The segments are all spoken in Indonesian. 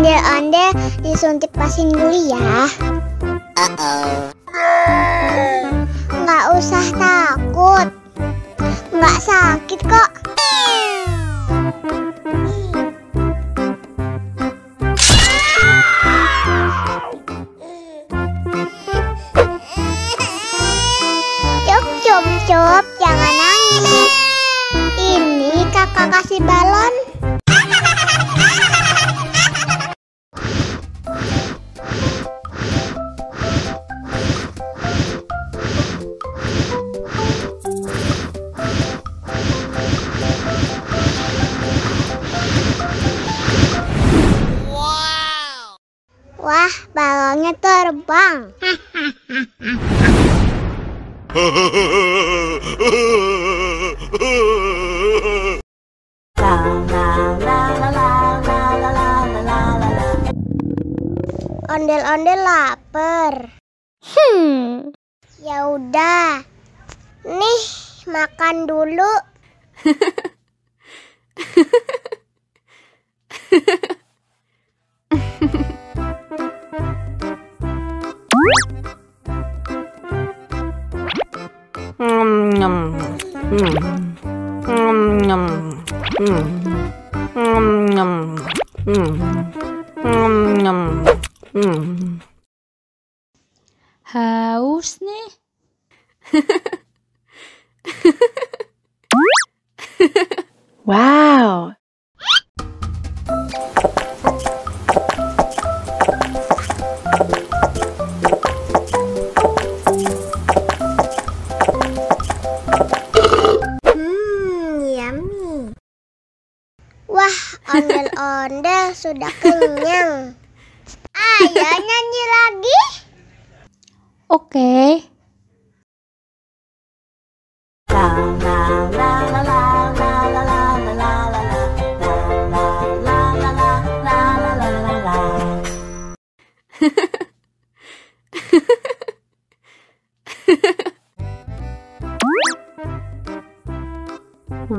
Ondel-ondel disuntik pasin dulu ya. Nggak usah takut, nggak sakit kok. Cup, jangan nangis. Ini kakak kasih balon. Wah, balonnya terbang. Ondel-ondel lapar. Ya udah. Nih, makan dulu. Haus nih. Wow. Yummy. Wah, ondel-ondel sudah kenyang. Ayo nyanyi lagi. Oke.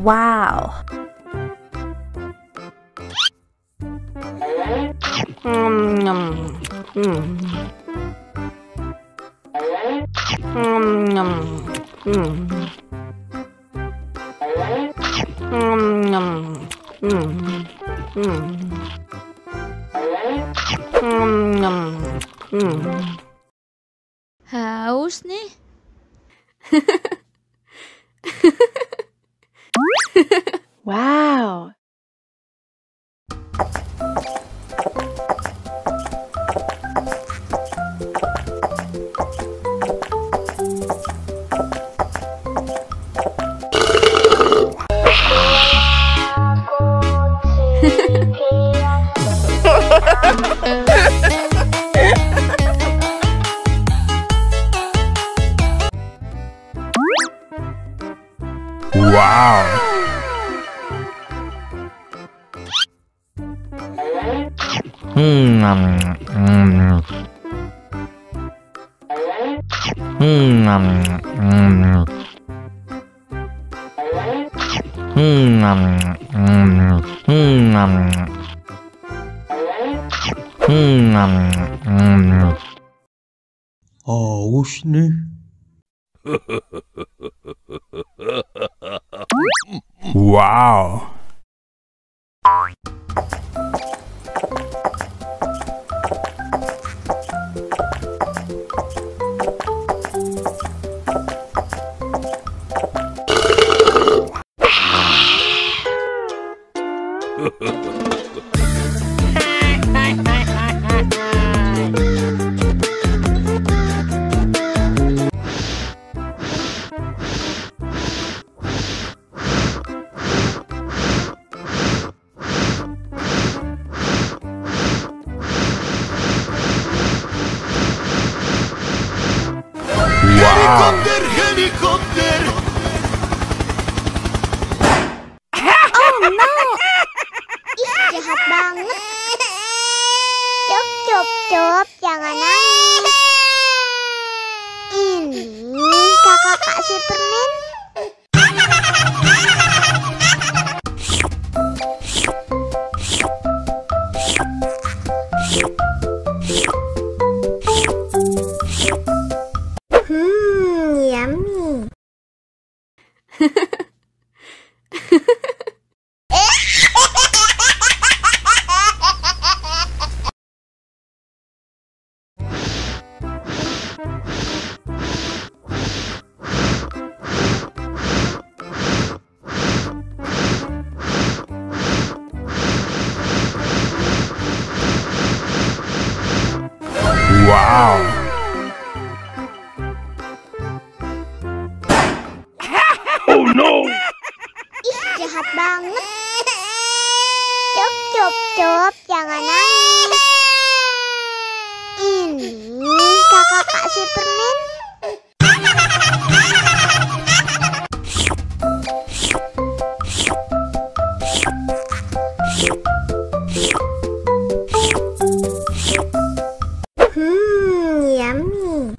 Wow. Haus nih. Wow. Wow. Haus nih. Wow. Helikopter, helikopter. Oh no. Ih, jahat banget. cup, jangan nangis. Ini kakak kasih permen. Yummy.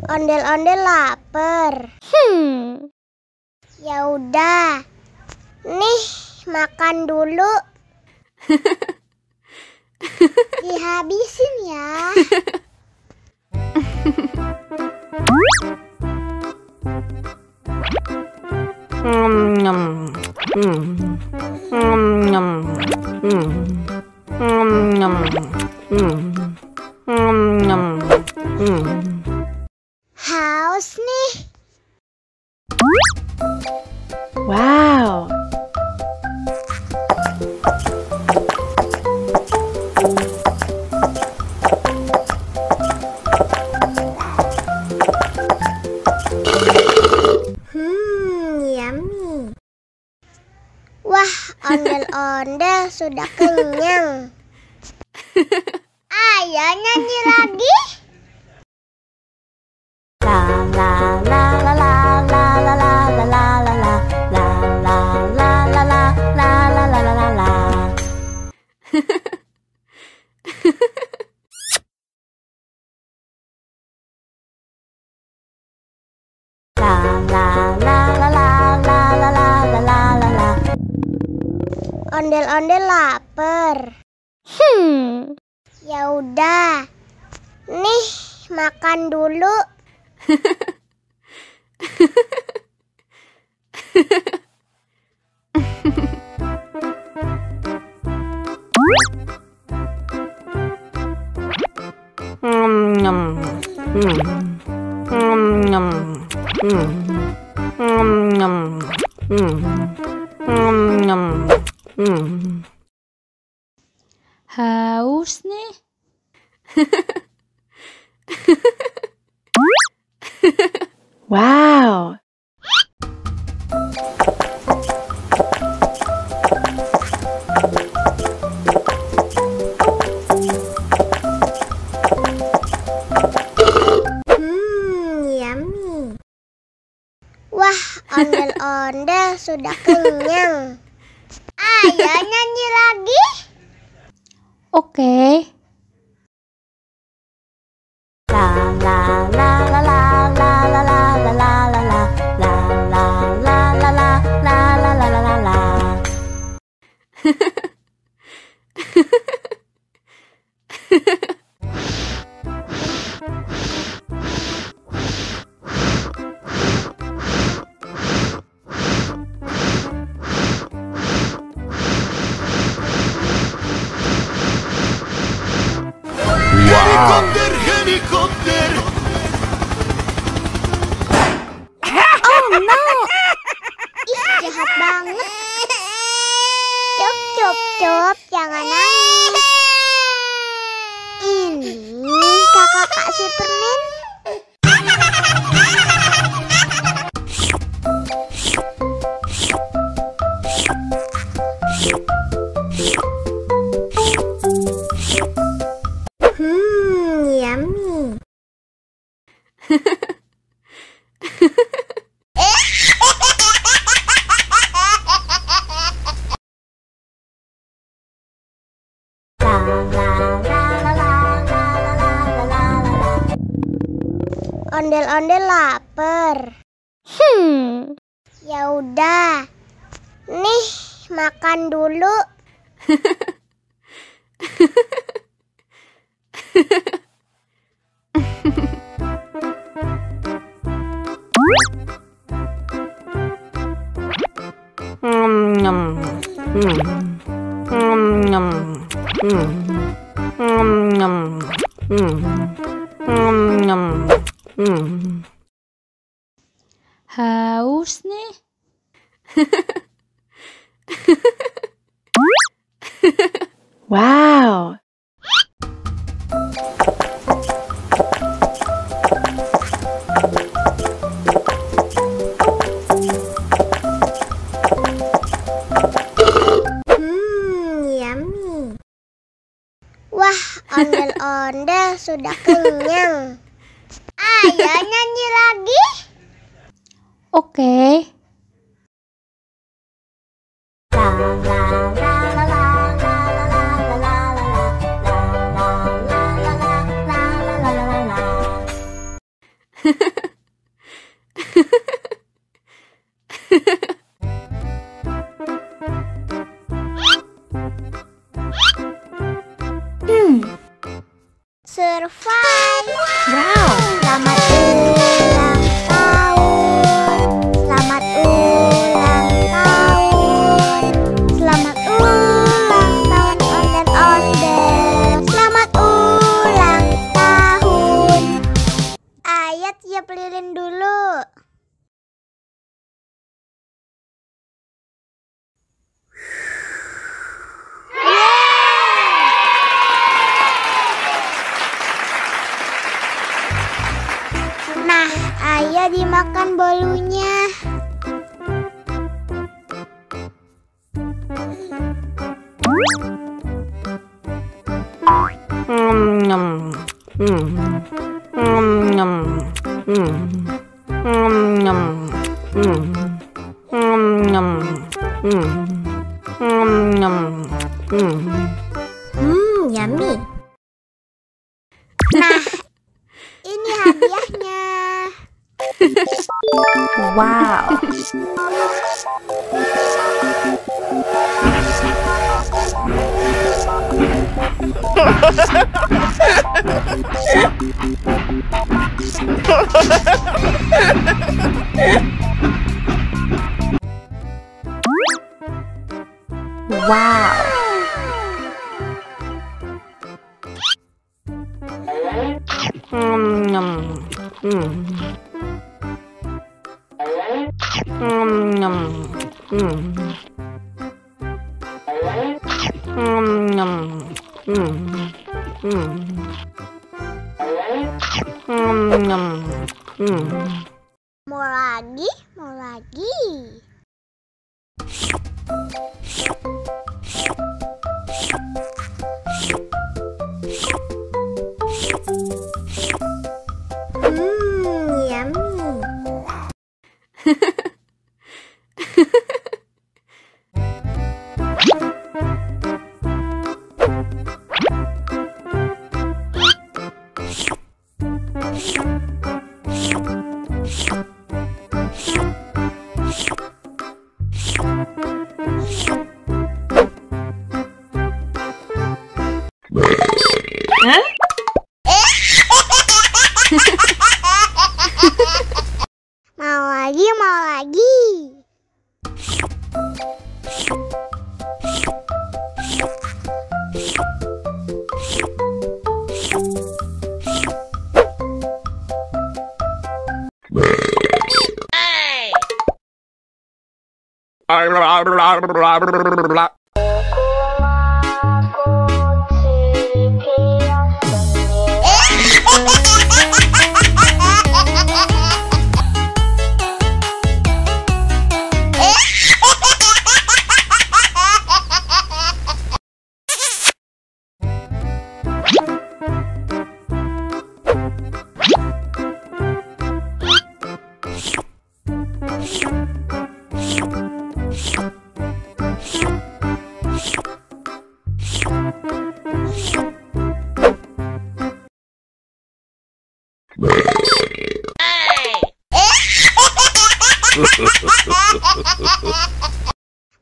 Ondel-ondel lapar. Ya udah. Nih, makan dulu. Dihabisin ya. Haus nih. Wow. Yummy. Wah, ondel-ondel sudah kenyang. Ayo nyanyi lagi. Ondel-ondel lapar. Ya udah. Nih, makan dulu. Haus nih. Wow. Yummy. Wah, ondel-ondel sudah kenyang. Ayo nyanyi lagi. Oke. Wow. Helikopter. Oh no. Ih, jahat banget. Cup, cup, cup, jangan nangis. Ini kakak kasih permen. Yummy. Ondel-ondel lapar. Ya udah. Nih, makan dulu. Haus nih. Wow. Yummy. Wah, ondel-ondel sudah kenyang. Ayo nyanyi lagi. Oke. Survive. Wow. Selamat ulang tahun. Selamat ulang tahun. Selamat ulang tahun ondel-ondel. Selamat ulang tahun. Ayo tiup lilin dulu. Nah, ayo dimakan bolunya. Yummy. Nah, ini hadiahnya. Wow. Wow. Mau lagi, mau lagi. Yummy. Mau lagi, mau lagi.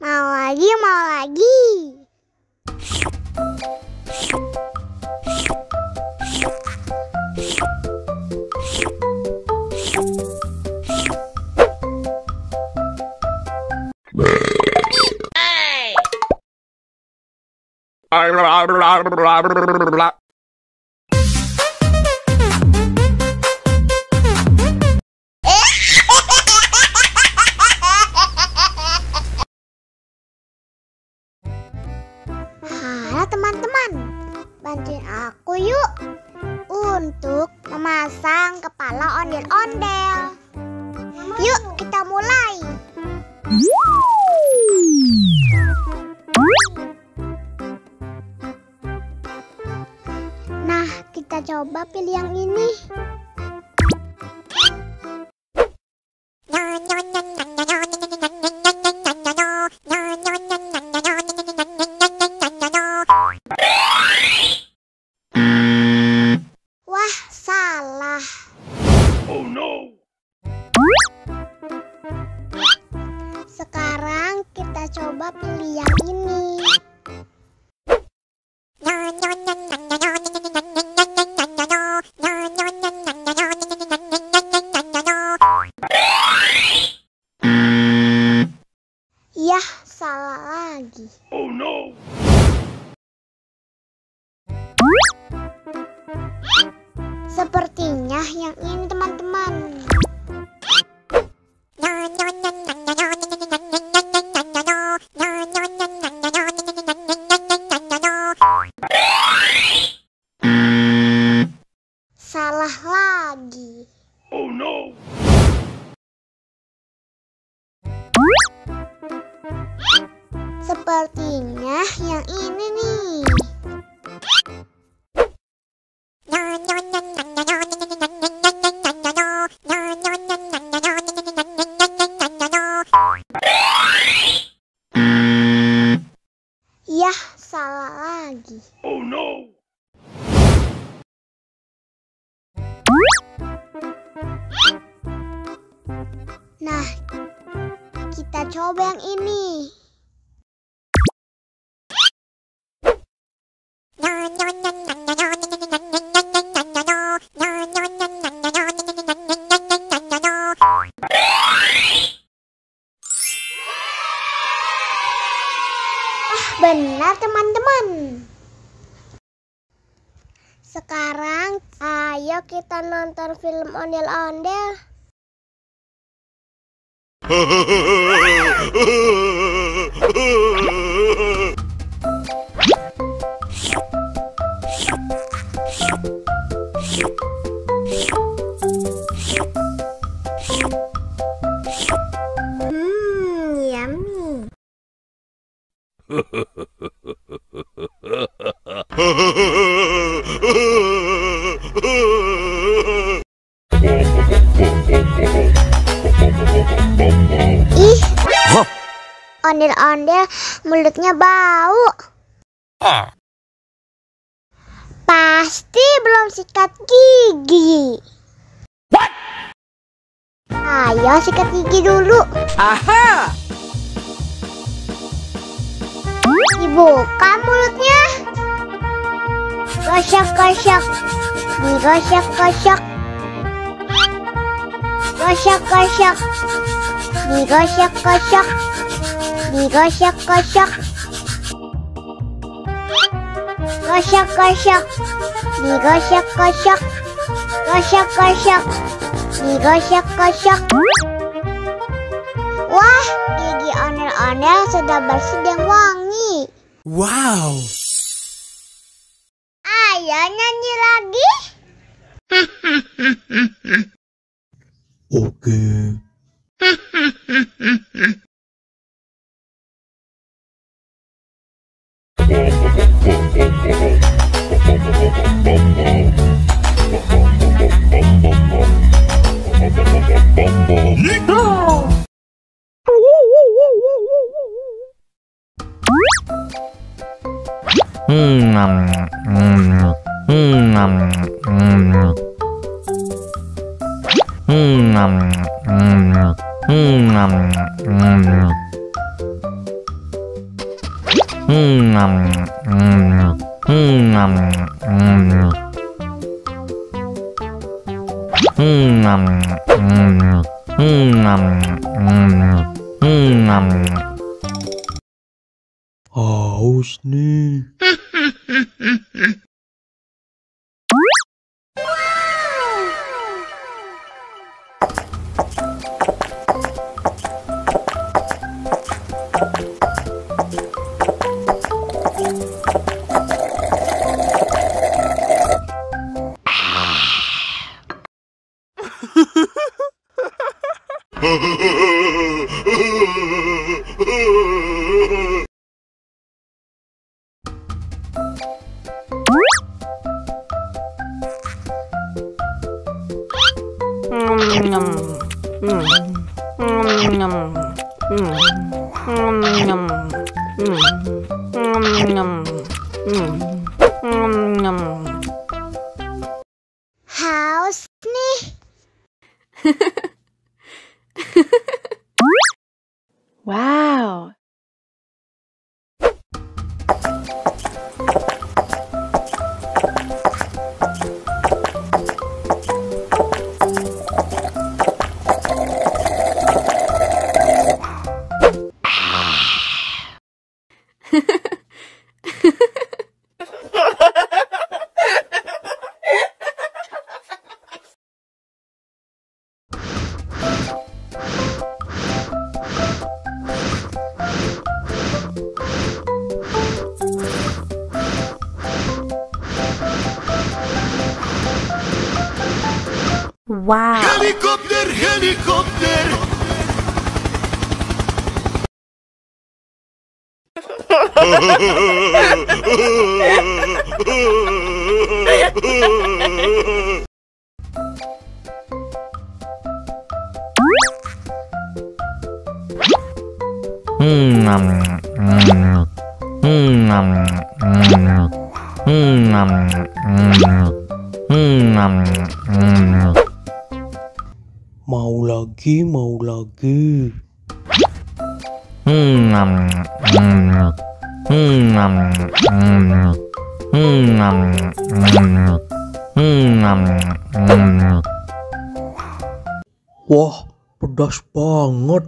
Mau lagi, mau lagi. Halo Ayolah teman-teman, bantuin aku yuk untuk memasang kepala ondel-ondel. Yuk kita mulai. Nah, kita coba pilih yang ini. Wah, salah. Oh no. Sekarang kita coba pilih yang ini. Yah, salah lagi. Oh no. Sepertinya yang ini teman-teman. Salah lagi. Oh no. Sepertinya yang ini nih. Yah, salah lagi. Oh no. Nah, kita coba yang ini. Benar teman-teman. Sekarang ayo kita nonton film ondel-ondel. Yummy. Ih, ondel-ondel mulutnya bau. Pasti belum sikat gigi. Ayo sikat gigi dulu. Aha! Dibuka mulutnya. Gosok-gosok. Digosok-gosok. Gosok-gosok. Digosok-gosok. Digosok-gosok. Gosok-gosok. Digosok-gosok. Gosok-gosok. Digosok-gosok. Wah, gigi ondel-ondel sudah bersih dan wangi. Wow! Ayo nyanyi lagi. Oke. Haus nih. Haus nih. Wow. Wow. Helikopter, helikopter. Mau lagi, mau lagi. Wah, pedas banget.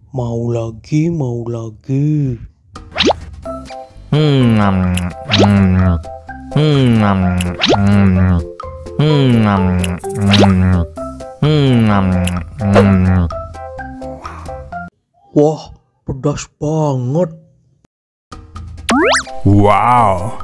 Mau lagi, mau lagi. Wah, pedas banget. Wow.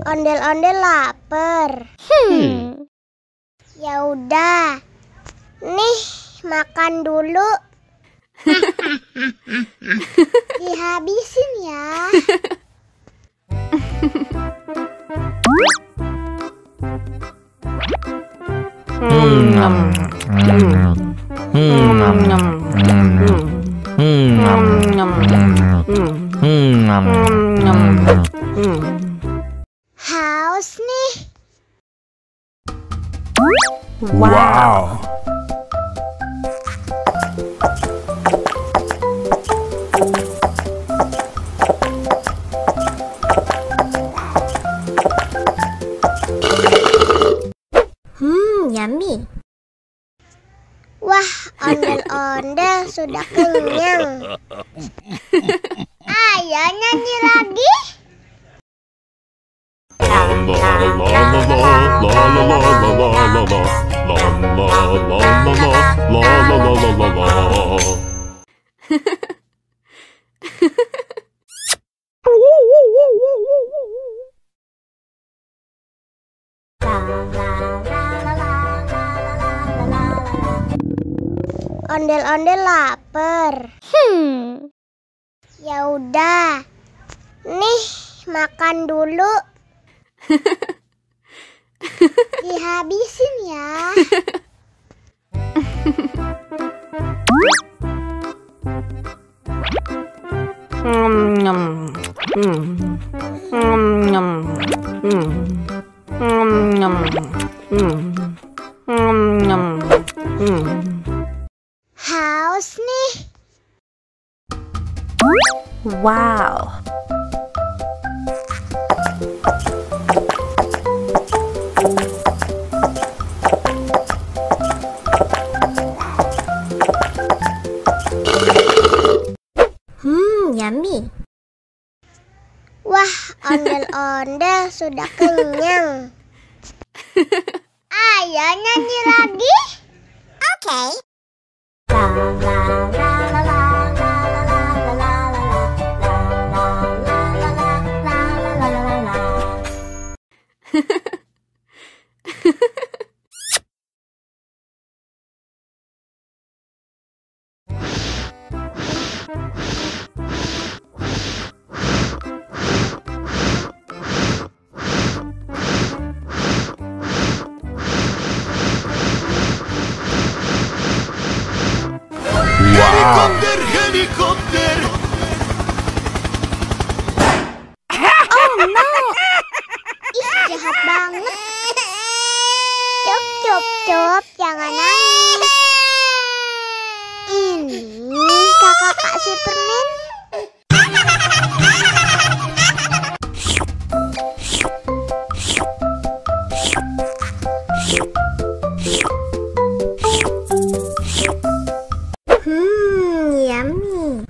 Ondel-ondel lapar. Ya udah. Nih, makan dulu. Dihabisin ya. Haus nih. Wow. Yummy. Wah, ondel-ondel sudah kenyang. Ayo nyanyi lagi. Ondel-ondel lapar. Ya udah. Nih, makan dulu. Dihabisin ya. Haus nih. Wow. Yummy. Wah, ondel-ondel sudah kenyang. Ayo nyanyi lagi. Oke. Helikopter, helikopter. Ih, jahat banget. Cup, jangan nangis. Ini kakak kasih permen. Yummy.